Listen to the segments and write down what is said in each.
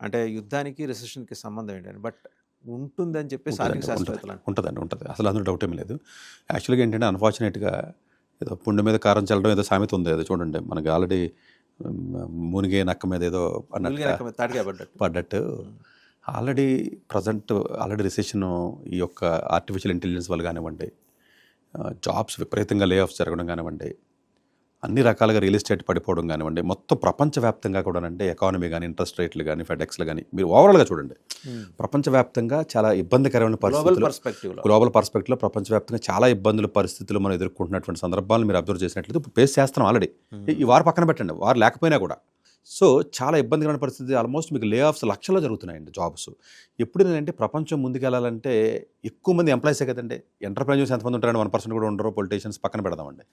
అంటే యుద్ధానికి, రిసెషన్‌కి సంబంధం ఏంటండి? బట్ ఉంటుందని చెప్పేసి ఆర్థిక ఉంటదండి. శాస్త్రవేత్తలు ఉంటదండి. ఉంటది. అసలు అందులో డౌట్ ఏమి లేదు. యాక్చువల్‌గా ఏంటంటే అన్‌ఫార్చునేట్‌గా ఏదో పుండు మీద కారం చల్లడం ఏదో సామెత ఉంది. అది చూడండి. మనకి ఆల్రెడీ మునిగే నక్క మీద ఏదో మూలిగే అన్నట్టుగా రకమైన తాటికాయ పడ్డట్టు. పడ్డట్టు హ్మ్. ఆల్రెడీ ప్రెజెంట్ ఆల్రెడీ రిసెషన్ ఈ యొక్క ఆర్టిఫిషియల్ ఇంటెలిజెన్స్ వల్ల కానివ్వండి, జాబ్స్ విపరీతంగా లే ఆఫ్స్ జరగడం కానివ్వండి, అన్ని రకాలుగా రియల్ ఎస్టేట్ పడిపోవడం కానివ్వండి, మొత్తం ప్రపంచవ్యాప్తంగా కూడానంటే ఎకానమీ కానీ, ఇంట్రెస్ట్ రేట్లు కానీ, ఫెడెక్స్లు కానీ మీరు ఓవరాల్గా చూడండి. హ్మ్. ప్రపంచవ్యాప్తంగా చాలా ఇబ్బందికరమైన గ్లోబల్ పరిస్థితులు, పర్స్పెక్టివ్‌లో. గ్లోబల్ పర్స్పెక్టివ్లో ప్రపంచవ్యాప్తంగా చాలా ఇబ్బందుల పరిస్థితులు మనం ఎదుర్కొంటున్నటువంటి సందర్భాలను మీరు అబ్జర్వ్ చేసినట్లయితే ఇప్పుడు ఫేస్ చేస్తున్నాం ఆల్రెడీ. ఈ వారు పక్కన పెట్టండి, వారు లేకపోయినా కూడా. సో చాలా ఇబ్బందికరమైన పరిస్థితి. ఆల్మోస్ట్ మీకు లే ఆఫ్స్ లక్షల్లో జరుగుతున్నాయండి జాబ్స్. ఎప్పుడు ఏంటంటే ప్రపంచం ముందుకెళ్ళాలంటే ఎక్కువ మంది ఎంప్లాయీసే కదండి. ఎంటర్‌ప్రెన్యూర్స్ ఎంతమంది ఉంటారండి? 1% కూడా ఉండరు. పొలిటీషియన్స్ పక్కన పెడదామండి.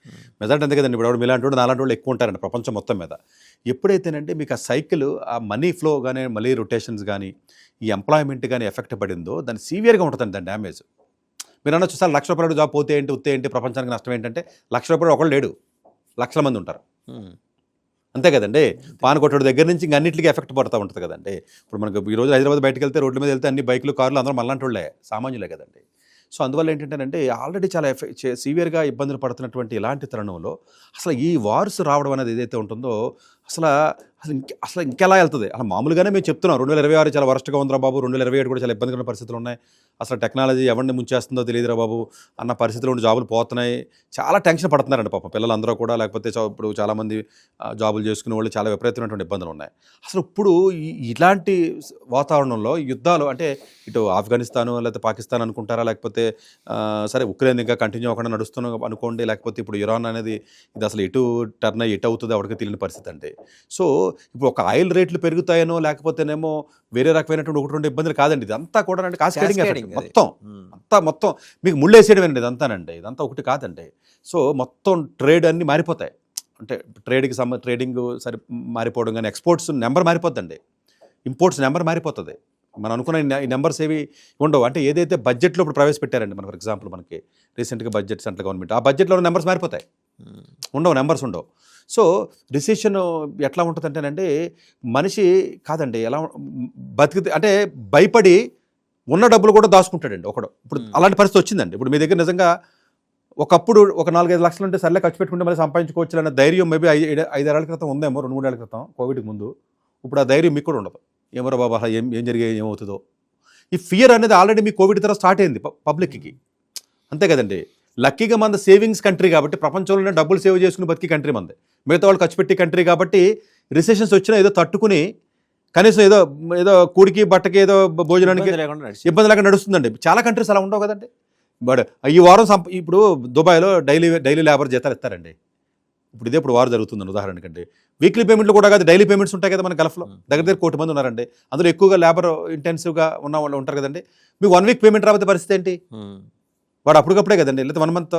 మెజారిటీ అంతే కదండి. ఇప్పుడు మీలాంటి వాడు, నాలాంటి వాళ్ళు ఎక్కువ ఉంటారండి ప్రపంచం మొత్తం మీద. ఎప్పుడైతేనంటే మీకు ఆ సైకిల్, ఆ మనీ ఫ్లో కానీ, మనీ రొటేషన్స్ కానీ, ఈ ఎంప్లాయ్మెంట్ కానీ ఎఫెక్ట్ పడిందో దాన్ని సీవియర్గా ఉంటుందండి దాని డ్యామేజ్. మీరు అనొచ్చు సార్ ₹1,00,000 జాబ్ పోతే ఏంటి, ఉత్తే ఏంటి, ప్రపంచానికి నష్టం ఏంటంటే ₹1,00,000 ఒకళ్ళు లేడు, లక్షల మంది ఉంటారు. అంతే కదండి. పాన్ కొట్టడు దగ్గర నుంచి ఇంక అన్నింటికి ఎఫెక్ట్ పడుతూ ఉంటుంది కదండి. ఇప్పుడు మనకు ఈరోజు హైదరాబాద్ బయటకు వెళ్తే రోడ్ల మీద వెళ్తే అన్ని బైకులు, కార్లు అందరూ మనలాంటి వాళ్ళే, సామాన్యులే కదండి. సో అందువల్ల ఏంటంటేనంటే ఆల్రెడీ చాలా సివియర్గా ఇబ్బందులు పడుతున్నటువంటి ఇలాంటి తరుణంలో అసలు ఈ వార్స్ రావడం అనేది ఏదైతే ఉంటుందో అసలు అసలు ఇంకెలా వెళ్తుంది? అసలు మామూలుగానే మేము చెప్తున్నాం 2026 చాలా వరస్ట్గా ఉందిరా బాబు, 2027 కూడా చాలా ఇబ్బందికరమైన పరిస్థితులు ఉన్నాయి, అసలు టెక్నాలజీ ఎవరిని ముంచేస్తుందో తెలియదురా బాబు అన్న పరిస్థితిలో ఉండి జాబులు పోతున్నాయి, చాలా టెన్షన్ పడుతున్నారండి పాపం పిల్లలందరూ కూడా. లేకపోతే ఇప్పుడు చాలామంది జాబులు చేసుకునే వాళ్ళు చాలా విపరీతమైనటువంటి ఇబ్బందులు ఉన్నాయి. అసలు ఇప్పుడు ఇలాంటి వాతావరణంలో యుద్ధాలు అంటే ఇటు ఆఫ్ఘనిస్తాను లేకపోతే పాకిస్తాన్ అనుకుంటారా, లేకపోతే సరే ఉక్రెయిన్ ఇంకా కంటిన్యూ అవ్వకుండా నడుస్తున్నాం అనుకోండి, లేకపోతే ఇప్పుడు ఇరాన్ అనేది ఇది అసలు ఎటు టర్న్ ఎటు అవుతుందో ఎవరికి తెలియని పరిస్థితి అండి. సో ఇప్పుడు ఒక ఆయిల్ రేట్లు పెరుగుతాయనో లేకపోతేనేమో వేరే రకమైనటువంటి ఒకటి రెండు ఇబ్బందులు కాదండి, ఇదంతా కూడా అంటే కాస్కేడింగ్ ఎఫెక్ట్ మొత్తం. మొత్తం మీకు ముళ్ళేసేయడం అండి ఇదంతానండి, ఇదంతా ఒకటి కాదండి. సో మొత్తం ట్రేడ్ అన్నీ మారిపోతాయి. అంటే ట్రేడింగ్ సరి మారిపోవడం కానీ, ఎక్స్పోర్ట్స్ నెంబర్ మారిపోద్దండి, ఇంపోర్ట్స్ నెంబర్ మారిపోతుంది. మనం అనుకున్న ఈ నెంబర్స్ ఏవి ఉండవు. అంటే ఏదైతే బడ్జెట్లో ఇప్పుడు ప్రవేశపెట్టారండి, మన ఫర్ ఎగ్జాంపుల్ మనకి రీసెంట్గా బడ్జెట్ సెంట్రల్ గవర్నమెంట్, ఆ బడ్జెట్లో ఉన్న నెంబర్స్ మారిపోతాయి, ఉండవు, నెంబర్స్ ఉండవు. సో రిసెషన్ ఎట్లా ఉంటుందంటేనండి మనిషి కాదండి ఎలా బతికితే అంటే భయపడి ఉన్న డబ్బులు కూడా దాచుకుంటాడండి ఒకడు. ఇప్పుడు అలాంటి పరిస్థితి వచ్చిందండి. ఇప్పుడు మీ దగ్గర నిజంగా ఒకప్పుడు ఒక 4-5 లక్షలు ఉంటే సర్లే ఖర్చు పెట్టుకుంటే మళ్ళీ సంపాదించుకోవచ్చు అనే ధైర్యం మేబీ 5-6 ఏళ్ల క్రితం ఉందేమో, 2-3 ఏళ్ల క్రితం కోవిడ్కి ముందు. ఇప్పుడు ఆ ధైర్యం మీకు కూడా ఉండదు. ఏమోరా బాబా ఏం జరిగాయి, ఏమవుతుందో. ఈ ఫియర్ అనేది ఆల్రెడీ మీ కోవిడ్ తర్వాత స్టార్ట్ అయింది పబ్లిక్కి, అంతే కదండి. లక్కీగా మన సేవింగ్స్ కంట్రీ కాబట్టి, ప్రపంచంలోనే డబ్బులు సేవ్ చేసుకుని బతికి కంట్రీ మంది, మిగతా వాళ్ళు ఖర్చు పెట్టి కంట్రీ కాబట్టి రిసెషన్స్ వచ్చినా ఏదో తట్టుకుని కనీసం ఏదో ఏదో కూడికి బట్టకి ఏదో భోజనానికి ఇబ్బంది లేకుండా నడుస్తుందండి. చాలా కంట్రీస్ అలా ఉండవు కదండి. బట్ ఈ వారం ఇప్పుడు దుబాయ్లో డైలీ లేబర్ జీతాలు ఇస్తారండి. ఇప్పుడు ఇదే ఇప్పుడు వారు జరుగుతుందండి ఉదాహరణకండి. వీక్లీ పేమెంట్లు కూడా కాదు, డైలీ పేమెంట్స్ ఉంటాయి కదా మన గల్ఫ్లో. దగ్గర 1 కోటి మంది ఉన్నారండి, అందులో ఎక్కువగా లేబర్ ఇంటెన్సివ్గా ఉన్న వాళ్ళు ఉంటారు కదండి. మీకు 1 వీక్ పేమెంట్ రాకపోతే పరిస్థితి ఏంటి? వాడు అప్పటికప్పుడే కదండి, లేదా 1 మంత్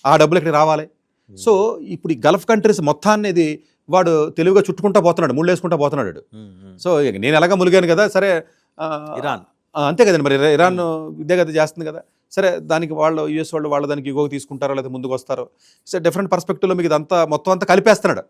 ఆ డబ్బులు ఇక్కడ రావాలి. సో ఇప్పుడు ఈ గల్ఫ్ కంట్రీస్ మొత్తాన్ని ఇది వాడు తెలివిగా చుట్టుకుంటా పోతున్నాడు, ముళ్ళు వేసుకుంటా పోతున్నాడు. సో నేను ఎలాగా ములిగాను కదా, సరే ఇరాన్ అంతే కదండి, మరి ఇరాన్ ఇదే కదా చేస్తుంది కదా, సరే దానికి వాళ్ళు యూఎస్ వాళ్ళు దానికి ఇగోకి తీసుకుంటారో లేదా ముందుకు వస్తారో, సో డిఫరెంట్ పర్స్పెక్టివ్లో మీకు ఇదంతా మొత్తం అంతా కలిపేస్తున్నాడు.